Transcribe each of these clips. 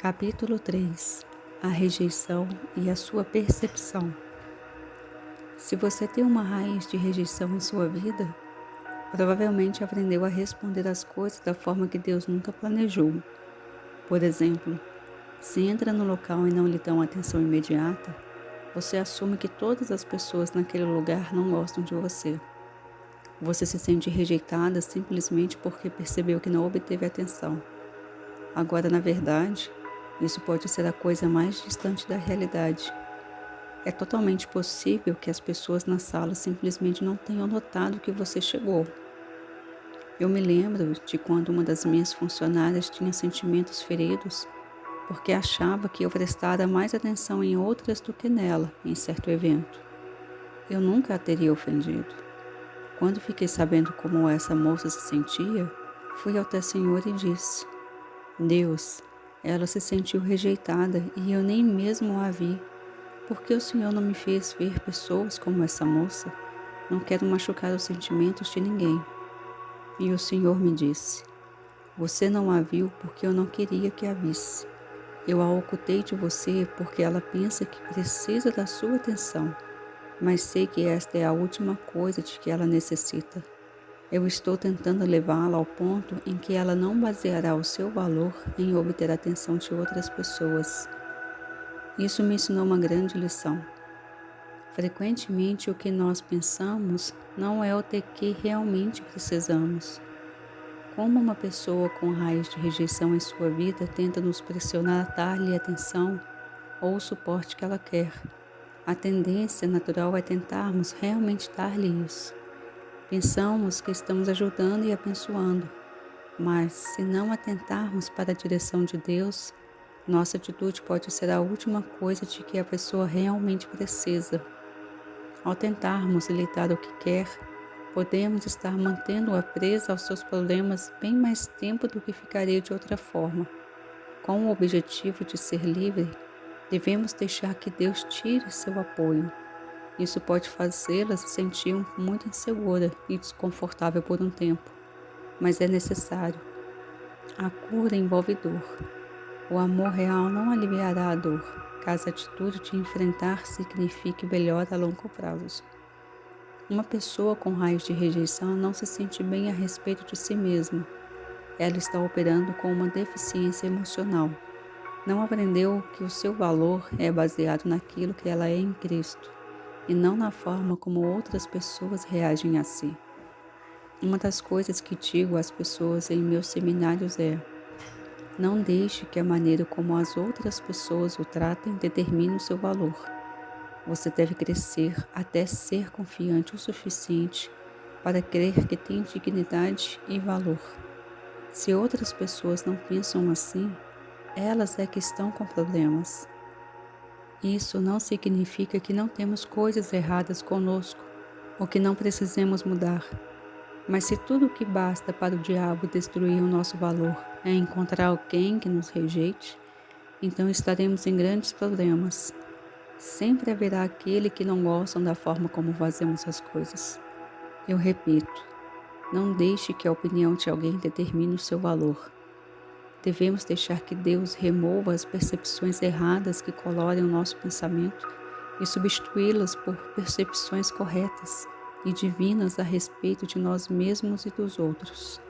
Capítulo 3. A rejeição e a sua percepção. Se você tem uma raiz de rejeição em sua vida, provavelmente aprendeu a responder às coisas da forma que Deus nunca planejou. Por exemplo, se entra no local e não lhe dão atenção imediata, você assume que todas as pessoas naquele lugar não gostam de você. Você se sente rejeitada simplesmente porque percebeu que não obteve atenção. Agora, na verdade, isso pode ser a coisa mais distante da realidade. É totalmente possível que as pessoas na sala simplesmente não tenham notado que você chegou. Eu me lembro de quando uma das minhas funcionárias tinha sentimentos feridos porque achava que eu prestara mais atenção em outras do que nela em certo evento. Eu nunca a teria ofendido. Quando fiquei sabendo como essa moça se sentia, fui até o Senhor e disse: Deus, ela se sentiu rejeitada e eu nem mesmo a vi. Por que o Senhor não me fez ver pessoas como essa moça? Não quero machucar os sentimentos de ninguém. E o Senhor me disse: Você não a viu porque eu não queria que a visse. Eu a ocultei de você porque ela pensa que precisa da sua atenção, mas sei que esta é a última coisa de que ela necessita. Eu estou tentando levá-la ao ponto em que ela não baseará o seu valor em obter a atenção de outras pessoas. Isso me ensinou uma grande lição. Frequentemente, o que nós pensamos não é o de que realmente precisamos. Como uma pessoa com raiz de rejeição em sua vida tenta nos pressionar a dar-lhe atenção ou o suporte que ela quer, a tendência natural é tentarmos realmente dar-lhe isso. Pensamos que estamos ajudando e abençoando, mas se não atentarmos para a direção de Deus, nossa atitude pode ser a última coisa de que a pessoa realmente precisa. Ao tentarmos lhe dar o que quer, podemos estar mantendo-a presa aos seus problemas bem mais tempo do que ficaria de outra forma. Com o objetivo de ser livre, devemos deixar que Deus tire seu apoio. Isso pode fazê-la se sentir muito insegura e desconfortável por um tempo, mas é necessário. A cura envolve dor. O amor real não aliviará a dor, caso a atitude de enfrentar signifique melhor a longo prazo. Uma pessoa com raiz de rejeição não se sente bem a respeito de si mesma. Ela está operando com uma deficiência emocional. Não aprendeu que o seu valor é baseado naquilo que ela é em Cristo, e não na forma como outras pessoas reagem a si. Uma das coisas que digo às pessoas em meus seminários é: não deixe que a maneira como as outras pessoas o tratem determine o seu valor. Você deve crescer até ser confiante o suficiente para crer que tem dignidade e valor. Se outras pessoas não pensam assim, elas é que estão com problemas. Isso não significa que não temos coisas erradas conosco ou que não precisemos mudar. Mas se tudo o que basta para o diabo destruir o nosso valor é encontrar alguém que nos rejeite, então estaremos em grandes problemas. Sempre haverá aquele que não gostam da forma como fazemos as coisas. Eu repito, não deixe que a opinião de alguém determine o seu valor. Devemos deixar que Deus remova as percepções erradas que colorem o nosso pensamento e substituí-las por percepções corretas e divinas a respeito de nós mesmos e dos outros.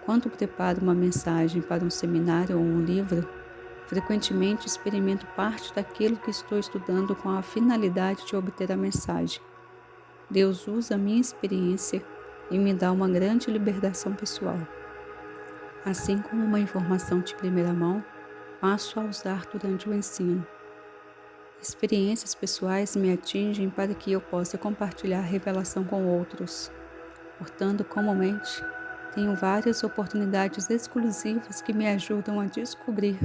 Quando preparo uma mensagem para um seminário ou um livro, frequentemente experimento parte daquilo que estou estudando com a finalidade de obter a mensagem. Deus usa a minha experiência e me dá uma grande libertação pessoal. Assim como uma informação de primeira mão, passo a usar durante o ensino. Experiências pessoais me atingem para que eu possa compartilhar revelação com outros. Portanto, comumente, tenho várias oportunidades exclusivas que me ajudam a descobrir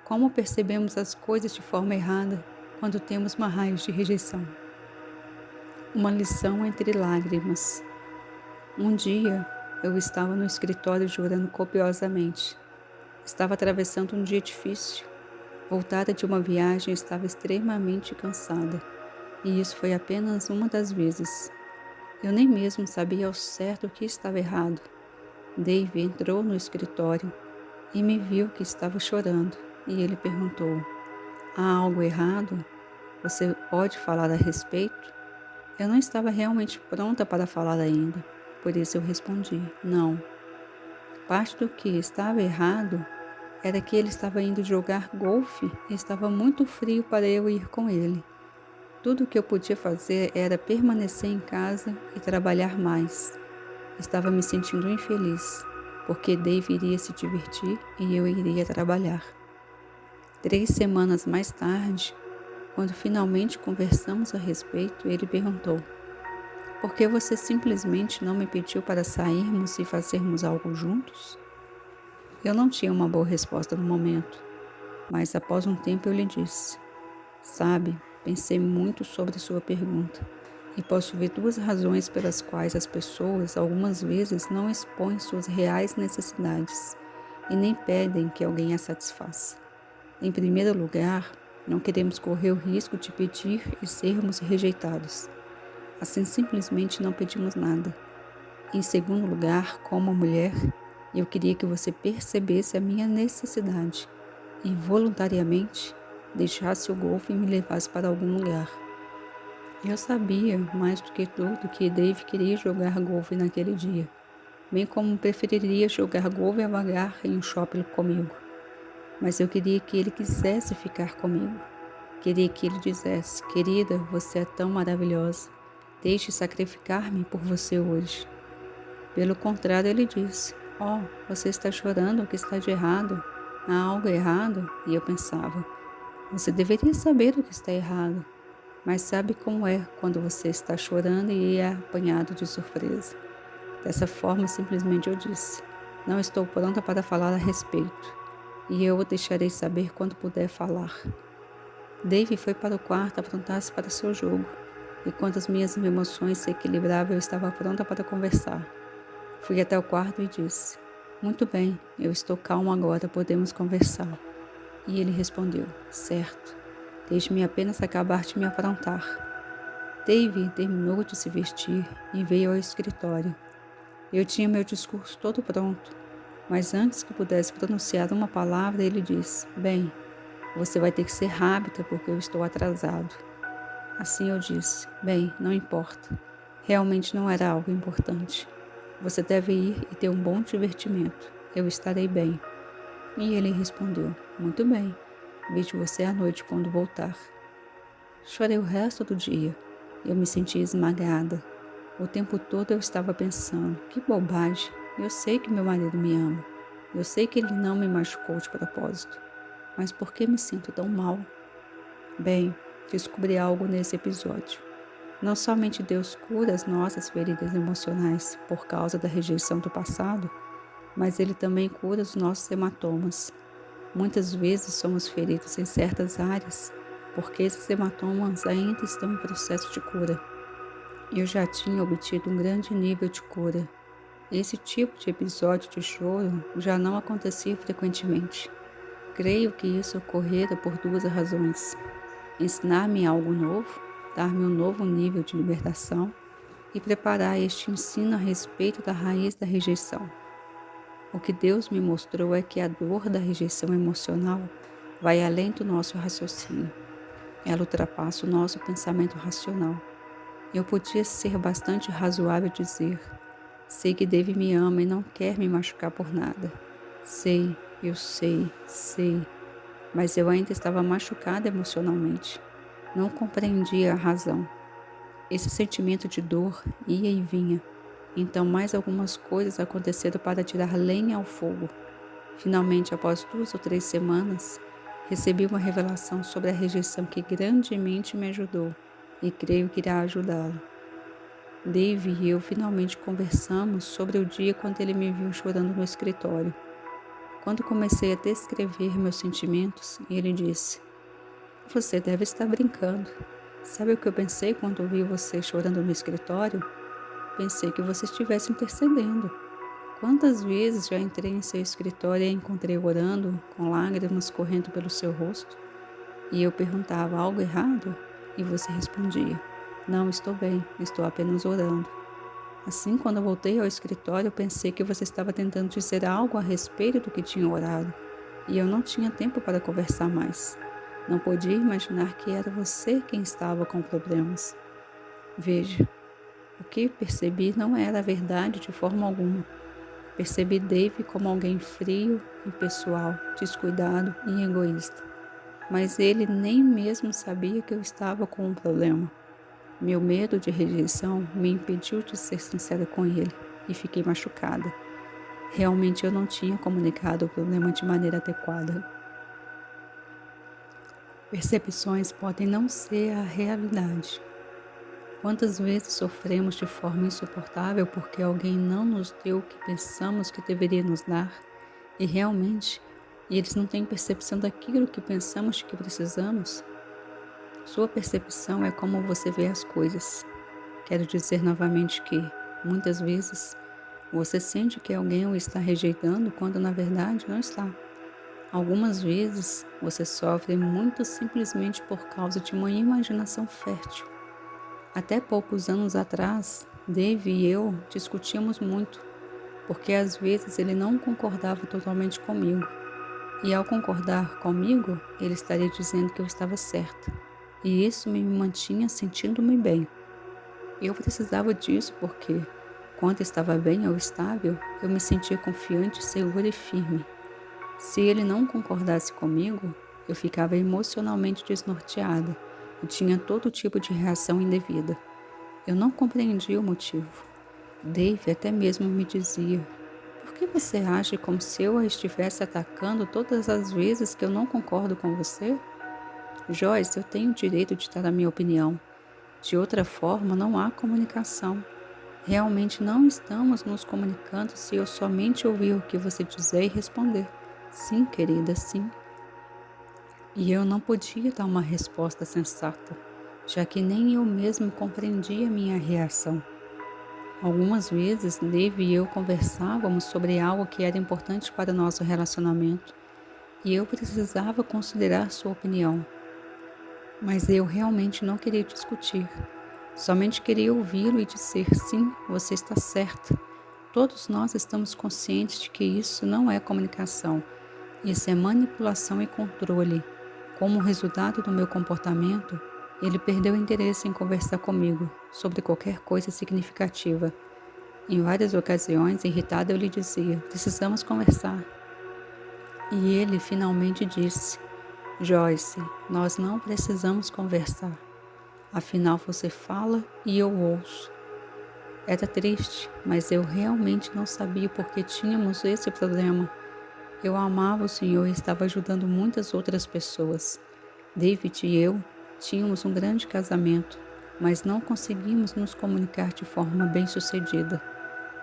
como percebemos as coisas de forma errada quando temos uma raiz de rejeição. Uma lição entre lágrimas. Um dia, eu estava no escritório chorando copiosamente. Estava atravessando um dia difícil. Voltada de uma viagem, estava extremamente cansada. E isso foi apenas uma das vezes. Eu nem mesmo sabia ao certo o que estava errado. Dave entrou no escritório e me viu que estava chorando. e ele perguntou: há algo errado? Você pode falar a respeito? Eu não estava realmente pronta para falar ainda, por isso eu respondi: não. Parte do que estava errado era que ele estava indo jogar golfe e estava muito frio para eu ir com ele. Tudo o que eu podia fazer era permanecer em casa e trabalhar mais. Estava me sentindo infeliz, porque Dave iria se divertir e eu iria trabalhar. 3 semanas mais tarde, quando finalmente conversamos a respeito, ele perguntou: por que você simplesmente não me pediu para sairmos e fazermos algo juntos? Eu não tinha uma boa resposta no momento, mas após um tempo eu lhe disse: sabe, pensei muito sobre sua pergunta e posso ver 2 razões pelas quais as pessoas algumas vezes não expõem suas reais necessidades e nem pedem que alguém as satisfaça. Em primeiro lugar, não queremos correr o risco de pedir e sermos rejeitados. Assim simplesmente não pedimos nada. Em segundo lugar, como mulher, eu queria que você percebesse a minha necessidade e voluntariamente deixasse o golfe e me levasse para algum lugar. Eu sabia, mais do que tudo, que Dave queria jogar golfe naquele dia, bem como preferiria jogar golfe a vagar em um shopping comigo. Mas eu queria que ele quisesse ficar comigo. Queria que ele dissesse: querida, você é tão maravilhosa. Deixe sacrificar-me por você hoje. Pelo contrário, ele disse: oh, você está chorando, o que está de errado? Há algo errado? E eu pensava: você deveria saber o que está errado. Mas sabe como é quando você está chorando e é apanhado de surpresa. Dessa forma, simplesmente eu disse: não estou pronta para falar a respeito. E eu o deixarei saber quando puder falar. Dave foi para o quarto aprontar-se para seu jogo. E quando as minhas emoções se equilibravam, eu estava pronta para conversar. Fui até o quarto e disse: muito bem, eu estou calma agora, podemos conversar. E ele respondeu: certo, deixe-me apenas acabar de me aprontar. Dave terminou de se vestir e veio ao escritório. Eu tinha meu discurso todo pronto, mas antes que pudesse pronunciar uma palavra, ele disse: bem, você vai ter que ser rápida porque eu estou atrasado. Assim eu disse: bem, não importa. Realmente não era algo importante. Você deve ir e ter um bom divertimento. Eu estarei bem. E ele respondeu: muito bem. Vejo você à noite quando voltar. Chorei o resto do dia. Eu me senti esmagada. O tempo todo eu estava pensando: que bobagem. Eu sei que meu marido me ama. Eu sei que ele não me machucou de propósito. Mas por que me sinto tão mal? Bem, descobri algo nesse episódio. Não somente Deus cura as nossas feridas emocionais por causa da rejeição do passado, mas Ele também cura os nossos hematomas. Muitas vezes somos feridos em certas áreas porque esses hematomas ainda estão em processo de cura. Eu já tinha obtido um grande nível de cura. Esse tipo de episódio de choro já não acontecia frequentemente. Creio que isso ocorrera por 2 razões: ensinar-me algo novo, dar-me um novo nível de libertação e preparar este ensino a respeito da raiz da rejeição. O que Deus me mostrou é que a dor da rejeição emocional vai além do nosso raciocínio. Ela ultrapassa o nosso pensamento racional. Eu podia ser bastante razoável e dizer: sei que Dave me ama e não quer me machucar por nada. Sei, eu sei. Mas eu ainda estava machucada emocionalmente. Não compreendia a razão. Esse sentimento de dor ia e vinha. Então mais algumas coisas aconteceram para tirar lenha ao fogo. Finalmente, após 2 ou 3 semanas, recebi uma revelação sobre a rejeição que grandemente me ajudou e creio que irá ajudá-lo. Dave e eu finalmente conversamos sobre o dia quando ele me viu chorando no escritório. Quando comecei a descrever meus sentimentos, ele disse: você deve estar brincando. Sabe o que eu pensei quando vi você chorando no escritório? Pensei que você estivesse intercedendo. Quantas vezes já entrei em seu escritório e a encontrei orando, com lágrimas correndo pelo seu rosto? E eu perguntava: algo errado? E você respondia: não, estou bem, estou apenas orando. Assim, quando eu voltei ao escritório, eu pensei que você estava tentando dizer algo a respeito do que tinha orado. e eu não tinha tempo para conversar mais. Não podia imaginar que era você quem estava com problemas. Veja, o que percebi não era a verdade de forma alguma. Percebi Dave como alguém frio, impessoal, descuidado e egoísta. Mas ele nem mesmo sabia que eu estava com um problema. Meu medo de rejeição me impediu de ser sincera com ele e fiquei machucada. Realmente eu não tinha comunicado o problema de maneira adequada. Percepções podem não ser a realidade. Quantas vezes sofremos de forma insuportável porque alguém não nos deu o que pensamos que deveria nos dar e realmente eles não têm percepção daquilo que pensamos que precisamos? Sua percepção é como você vê as coisas. Quero dizer novamente que, muitas vezes, você sente que alguém o está rejeitando quando na verdade não está. Algumas vezes você sofre muito simplesmente por causa de uma imaginação fértil. Até poucos anos atrás, Dave e eu discutíamos muito, porque às vezes ele não concordava totalmente comigo. E ao concordar comigo, ele estaria dizendo que eu estava certa. E isso me mantinha sentindo-me bem. Eu precisava disso porque, quando estava bem ou estável, eu me sentia confiante, segura e firme. Se ele não concordasse comigo, eu ficava emocionalmente desnorteada e tinha todo tipo de reação indevida. Eu não compreendia o motivo. Dave até mesmo me dizia: por que você age como se eu a estivesse atacando todas as vezes que eu não concordo com você? Joyce, eu tenho o direito de dar a minha opinião. De outra forma, não há comunicação. Realmente não estamos nos comunicando se eu somente ouvir o que você dizer e responder. Sim, querida, sim. E eu não podia dar uma resposta sensata, já que nem eu mesmo compreendia minha reação. Algumas vezes, Dave e eu conversávamos sobre algo que era importante para o nosso relacionamento, e eu precisava considerar sua opinião. Mas eu realmente não queria discutir. Somente queria ouvi-lo e dizer: sim, você está certa. Todos nós estamos conscientes de que isso não é comunicação. Isso é manipulação e controle. Como resultado do meu comportamento, ele perdeu interesse em conversar comigo sobre qualquer coisa significativa. Em várias ocasiões, irritada, eu lhe dizia: precisamos conversar. E ele finalmente disse: Joyce, nós não precisamos conversar. Afinal, você fala e eu ouço. Era triste, mas eu realmente não sabia por que tínhamos esse problema. Eu amava o Senhor e estava ajudando muitas outras pessoas. David e eu tínhamos um grande casamento, mas não conseguimos nos comunicar de forma bem-sucedida.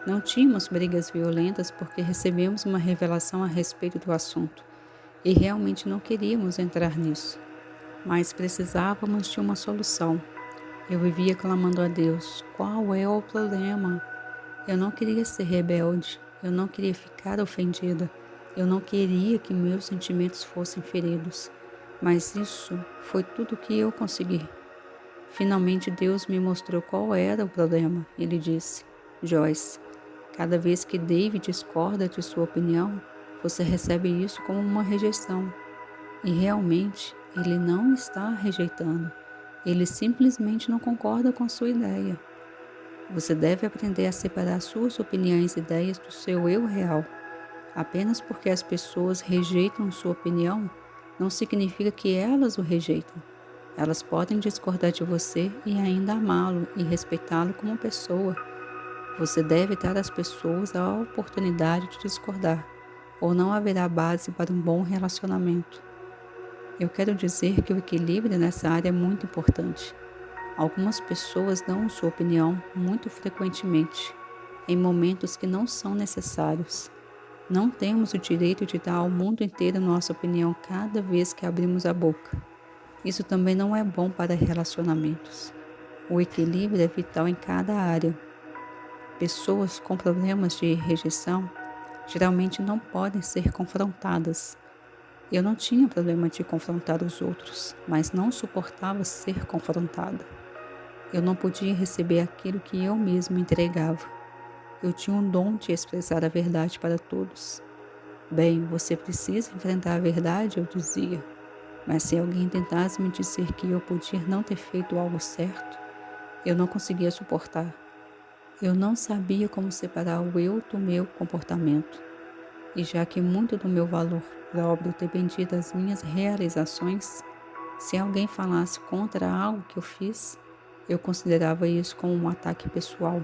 Não tínhamos brigas violentas porque recebemos uma revelação a respeito do assunto e realmente não queríamos entrar nisso. Mas precisávamos de uma solução. Eu vivia clamando a Deus: qual é o problema? Eu não queria ser rebelde, eu não queria ficar ofendida, eu não queria que meus sentimentos fossem feridos. Mas isso foi tudo o que eu consegui. Finalmente Deus me mostrou qual era o problema. Ele disse: Joyce, cada vez que David discorda de sua opinião, você recebe isso como uma rejeição. E realmente, ele não está rejeitando. Ele simplesmente não concorda com a sua ideia. Você deve aprender a separar suas opiniões e ideias do seu eu real. Apenas porque as pessoas rejeitam sua opinião, não significa que elas o rejeitam. Elas podem discordar de você e ainda amá-lo e respeitá-lo como pessoa. Você deve dar às pessoas a oportunidade de discordar, ou não haverá base para um bom relacionamento. Eu quero dizer que o equilíbrio nessa área é muito importante. Algumas pessoas dão sua opinião muito frequentemente, em momentos que não são necessários. Não temos o direito de dar ao mundo inteiro nossa opinião cada vez que abrimos a boca. Isso também não é bom para relacionamentos. O equilíbrio é vital em cada área. Pessoas com problemas de rejeição geralmente não podem ser confrontadas. Eu não tinha problema de confrontar os outros, mas não suportava ser confrontada. Eu não podia receber aquilo que eu mesma entregava. Eu tinha um dom de expressar a verdade para todos. Bem, você precisa enfrentar a verdade, eu dizia. Mas se alguém tentasse me dizer que eu podia não ter feito algo certo, eu não conseguia suportar. Eu não sabia como separar o eu do meu comportamento. E já que muito do meu valor próprio dependia das minhas realizações, se alguém falasse contra algo que eu fiz, eu considerava isso como um ataque pessoal.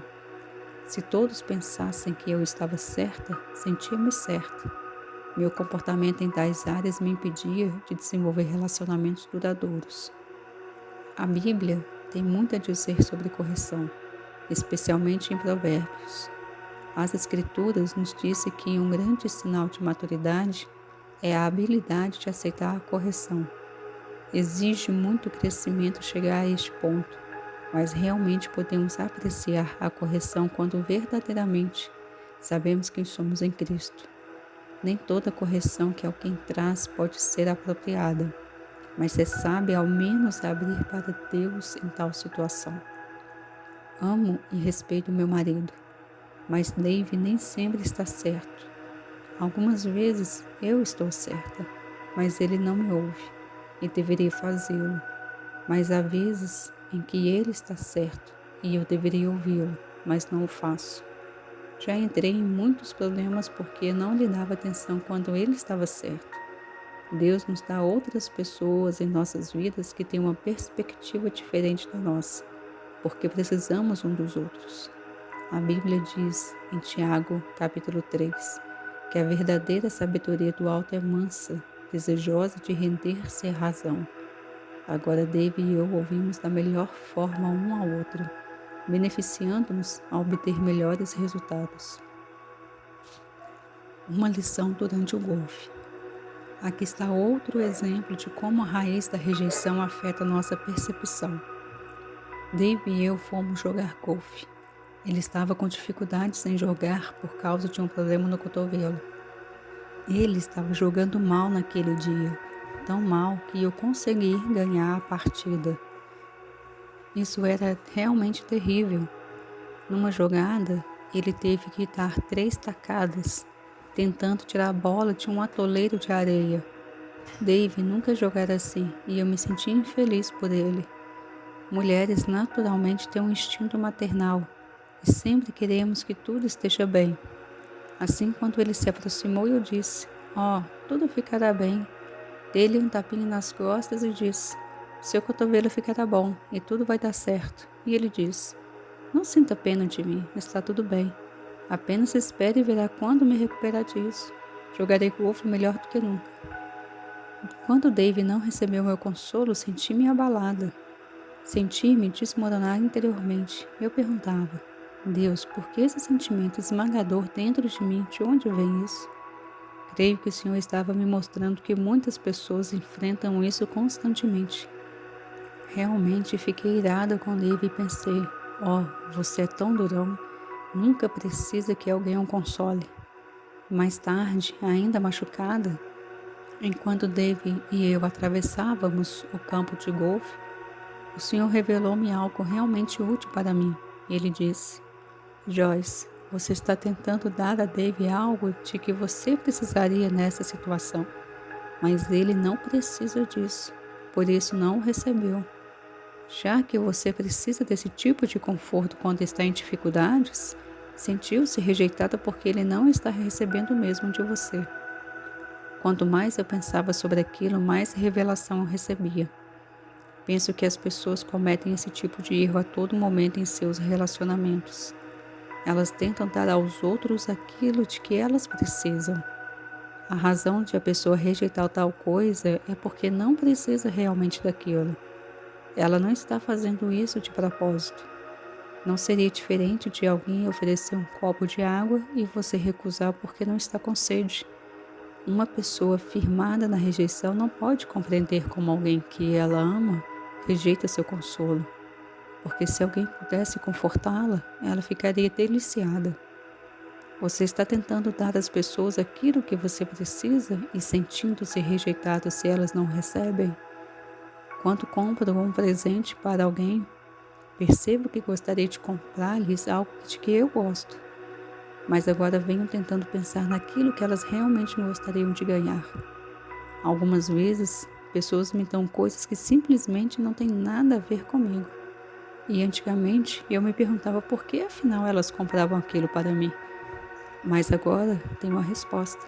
Se todos pensassem que eu estava certa, sentia-me certa. Meu comportamento em tais áreas me impedia de desenvolver relacionamentos duradouros. A Bíblia tem muito a dizer sobre correção, especialmente em Provérbios. As Escrituras nos dizem que um grande sinal de maturidade é a habilidade de aceitar a correção. Exige muito crescimento chegar a este ponto, mas realmente podemos apreciar a correção quando verdadeiramente sabemos quem somos em Cristo. Nem toda correção que alguém traz pode ser apropriada, mas você sabe ao menos abrir para Deus em tal situação. Amo e respeito meu marido, mas Dave nem sempre está certo. Algumas vezes eu estou certa, mas ele não me ouve e deveria fazê-lo. Mas há vezes em que ele está certo e eu deveria ouvi-lo, mas não o faço. Já entrei em muitos problemas porque não lhe dava atenção quando ele estava certo. Deus nos dá outras pessoas em nossas vidas que têm uma perspectiva diferente da nossa, porque precisamos um dos outros. A Bíblia diz em Tiago, capítulo 3, que a verdadeira sabedoria do alto é mansa, desejosa de render-se à razão. Agora Dave e eu ouvimos da melhor forma um ao outro, beneficiando-nos a obter melhores resultados. Uma lição durante o golfe. Aqui está outro exemplo de como a raiz da rejeição afeta nossa percepção. Dave e eu fomos jogar golfe. Ele estava com dificuldades em jogar por causa de um problema no cotovelo. Ele estava jogando mal naquele dia, tão mal que eu consegui ganhar a partida. Isso era realmente terrível. Numa jogada, ele teve que dar 3 tacadas, tentando tirar a bola de um atoleiro de areia. Dave nunca jogara assim e eu me senti infeliz por ele. Mulheres naturalmente têm um instinto maternal e sempre queremos que tudo esteja bem. Assim, quando ele se aproximou, eu disse: tudo ficará bem. Dei-lhe um tapinha nas costas e disse: seu cotovelo ficará bom e tudo vai dar certo. E ele disse: não sinta pena de mim, está tudo bem. Apenas espere e verá quando me recuperar disso. Jogarei golfe melhor do que nunca. Quando Dave não recebeu meu consolo, senti-me abalada. Senti-me desmoronar interiormente. Eu perguntava: Deus, por que esse sentimento esmagador dentro de mim? De onde vem isso? Creio que o Senhor estava me mostrando que muitas pessoas enfrentam isso constantemente. Realmente fiquei irada com Dave e pensei: você é tão durão, nunca precisa que alguém o console. Mais tarde, ainda machucada, enquanto Dave e eu atravessávamos o campo de golfe, o Senhor revelou-me algo realmente útil para mim. Ele disse: Joyce, você está tentando dar a Dave algo de que você precisaria nessa situação, mas ele não precisa disso, por isso não o recebeu. Já que você precisa desse tipo de conforto quando está em dificuldades, sentiu-se rejeitada porque ele não está recebendo o mesmo de você. Quanto mais eu pensava sobre aquilo, mais revelação eu recebia. Penso que as pessoas cometem esse tipo de erro a todo momento em seus relacionamentos. Elas tentam dar aos outros aquilo de que elas precisam. A razão de a pessoa rejeitar tal coisa é porque não precisa realmente daquilo. Ela não está fazendo isso de propósito. Não seria diferente de alguém oferecer um copo de água e você recusar porque não está com sede. Uma pessoa firmada na rejeição não pode compreender como alguém que ela ama rejeita seu consolo, porque se alguém pudesse confortá-la, ela ficaria deliciada. Você está tentando dar às pessoas aquilo que você precisa e sentindo-se rejeitado se elas não recebem? Quando compro um presente para alguém, percebo que gostaria de comprar-lhes algo de que eu gosto. mas agora venho tentando pensar naquilo que elas realmente gostariam de ganhar. Algumas vezes, pessoas me dão coisas que simplesmente não têm nada a ver comigo. E antigamente eu me perguntava por que afinal elas compravam aquilo para mim. Mas agora tenho a resposta.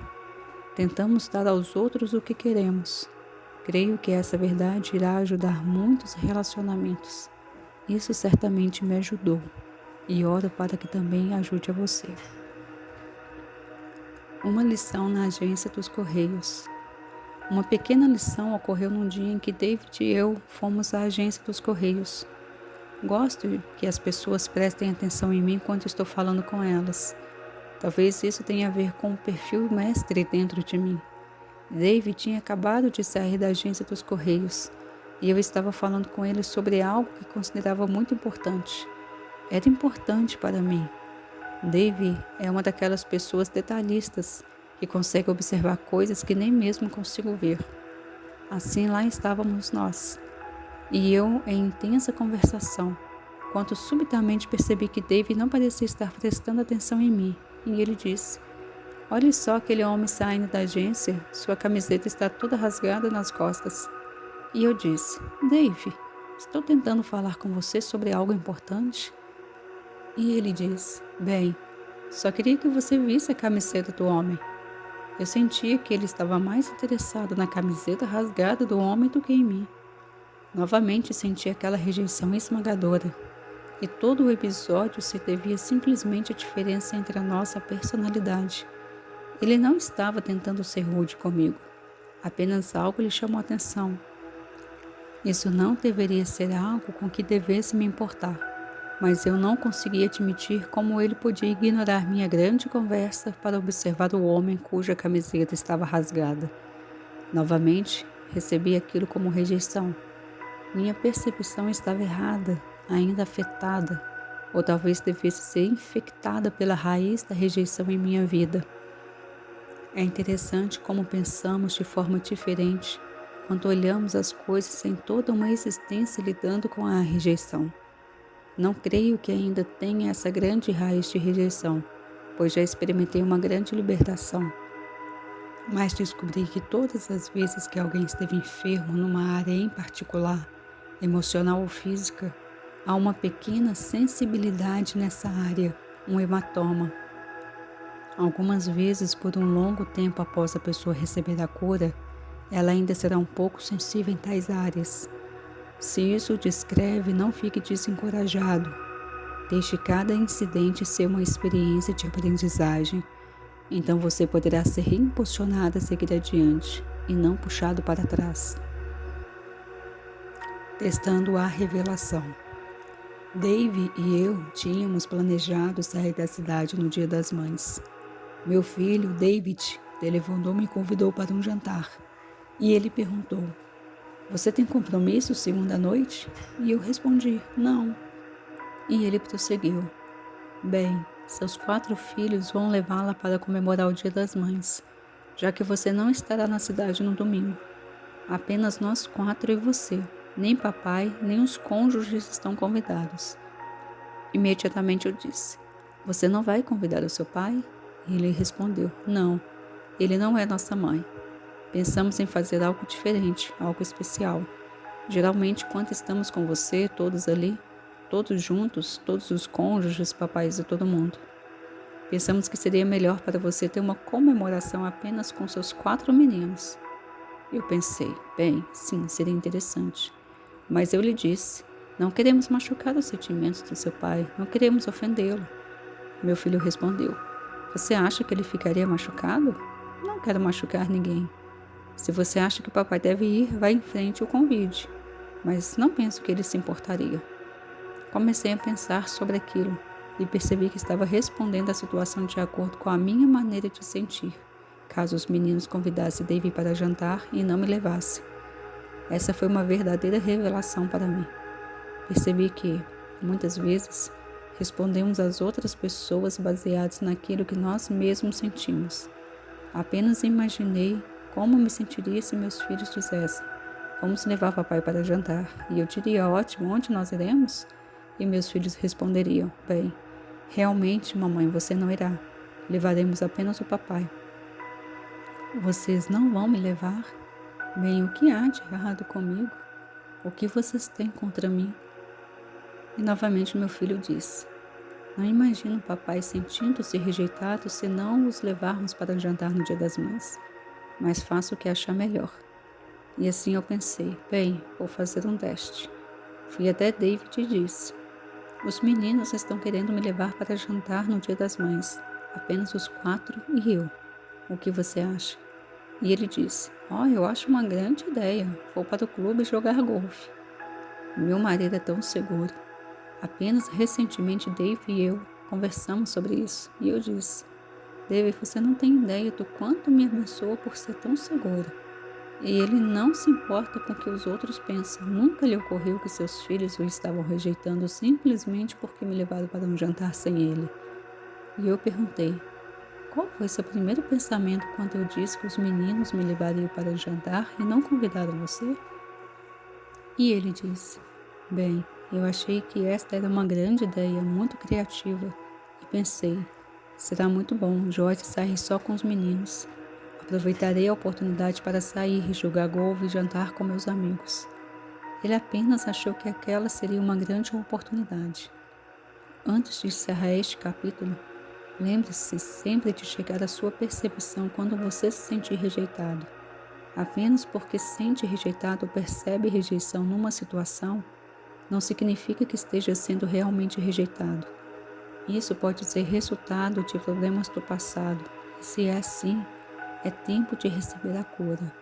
Tentamos dar aos outros o que queremos. Creio que essa verdade irá ajudar muitos relacionamentos. Isso certamente me ajudou e oro para que também ajude a você. Uma lição na agência dos Correios. Uma pequena lição ocorreu num dia em que David e eu fomos à agência dos Correios. Gosto que as pessoas prestem atenção em mim enquanto estou falando com elas. Talvez isso tenha a ver com o perfil mestre dentro de mim. David tinha acabado de sair da agência dos Correios e eu estava falando com ele sobre algo que considerava muito importante. Era importante para mim. David é uma daquelas pessoas detalhistas que consegue observar coisas que nem mesmo consigo ver. Assim lá estávamos nós, e eu em intensa conversação, quando subitamente percebi que David não parecia estar prestando atenção em mim, e ele disse: "Olhe só aquele homem saindo da agência, sua camiseta está toda rasgada nas costas." E eu disse: "Dave, estou tentando falar com você sobre algo importante." E ele disse: "Bem, só queria que você visse a camiseta do homem." Eu sentia que ele estava mais interessado na camiseta rasgada do homem do que em mim. Novamente senti aquela rejeição esmagadora. E todo o episódio se devia simplesmente à diferença entre a nossa personalidade. Ele não estava tentando ser rude comigo. Apenas algo lhe chamou a atenção. Isso não deveria ser algo com que devesse me importar, mas eu não conseguia admitir como ele podia ignorar minha grande conversa para observar o homem cuja camiseta estava rasgada. Novamente, recebi aquilo como rejeição. Minha percepção estava errada, ainda afetada, ou talvez devesse ser infectada pela raiz da rejeição em minha vida. É interessante como pensamos de forma diferente quando olhamos as coisas em toda uma existência lidando com a rejeição. Não creio que ainda tenha essa grande raiz de rejeição, pois já experimentei uma grande libertação. Mas descobri que todas as vezes que alguém esteve enfermo numa área em particular, emocional ou física, há uma pequena sensibilidade nessa área, um hematoma. Algumas vezes, por um longo tempo após a pessoa receber a cura, ela ainda será um pouco sensível em tais áreas. Se isso o descreve, não fique desencorajado. Deixe cada incidente ser uma experiência de aprendizagem. Então você poderá ser impulsionado a seguir adiante e não puxado para trás. Testando a revelação. Dave e eu tínhamos planejado sair da cidade no Dia das Mães. Meu filho, David, telefonou-me e me convidou para um jantar. E ele perguntou: "Você tem compromisso segunda noite?" E eu respondi: "Não." E ele prosseguiu: "Bem, seus 4 filhos vão levá-la para comemorar o Dia das Mães, já que você não estará na cidade no domingo. Apenas nós 4 e você. Nem papai, nem os cônjuges estão convidados." Imediatamente eu disse: "Você não vai convidar o seu pai?" E ele respondeu: "Não, ele não é nossa mãe. Pensamos em fazer algo diferente, algo especial. Geralmente, quando estamos com você, todos ali, todos juntos, todos os cônjuges, papais e todo mundo. Pensamos que seria melhor para você ter uma comemoração apenas com seus 4 meninos." Eu pensei: bem, sim, seria interessante. Mas eu lhe disse: "Não queremos machucar os sentimentos do seu pai, não queremos ofendê-lo." Meu filho respondeu: "Você acha que ele ficaria machucado?" "Não quero machucar ninguém." "Se você acha que o papai deve ir, vá em frente e o convide. Mas não penso que ele se importaria." Comecei a pensar sobre aquilo e percebi que estava respondendo à situação de acordo com a minha maneira de sentir, caso os meninos convidassem David para jantar e não me levassem. Essa foi uma verdadeira revelação para mim. Percebi que, muitas vezes, respondemos às outras pessoas baseados naquilo que nós mesmos sentimos. Apenas imaginei como me sentiria se meus filhos dissessem: "Vamos levar papai para jantar." E eu diria: "Ótimo, onde nós iremos?" E meus filhos responderiam: "Bem, realmente, mamãe, você não irá." Levaremos apenas o papai. Vocês não vão me levar? Bem, o que há de errado comigo? O que vocês têm contra mim? E novamente meu filho disse: Não imagino o papai sentindo-se rejeitado se não os levarmos para jantar no Dia das Mães. Mas faço o que achar melhor. E assim eu pensei: bem, vou fazer um teste. Fui até David e disse: Os meninos estão querendo me levar para jantar no Dia das Mães. Apenas os 4 e eu. O que você acha? E ele disse: eu acho uma grande ideia. Vou para o clube jogar golfe. Meu marido é tão seguro. Apenas recentemente Dave e eu conversamos sobre isso. E eu disse: Dave, você não tem ideia do quanto me abençoa por ser tão seguro. E ele não se importa com o que os outros pensam. Nunca lhe ocorreu que seus filhos o estavam rejeitando simplesmente porque me levaram para um jantar sem ele. E eu perguntei: qual foi seu primeiro pensamento quando eu disse que os meninos me levariam para jantar e não convidaram você? E ele disse: bem, eu achei que esta era uma grande ideia, muito criativa, e pensei: será muito bom George sair só com os meninos. Aproveitarei a oportunidade para sair e jogar golfe e jantar com meus amigos. Ele apenas achou que aquela seria uma grande oportunidade. Antes de encerrar este capítulo, lembre-se sempre de chegar à sua percepção quando você se sentir rejeitado. Apenas porque se sente rejeitado ou percebe rejeição numa situação, não significa que esteja sendo realmente rejeitado. Isso pode ser resultado de problemas do passado, e se é assim, é tempo de receber a cura.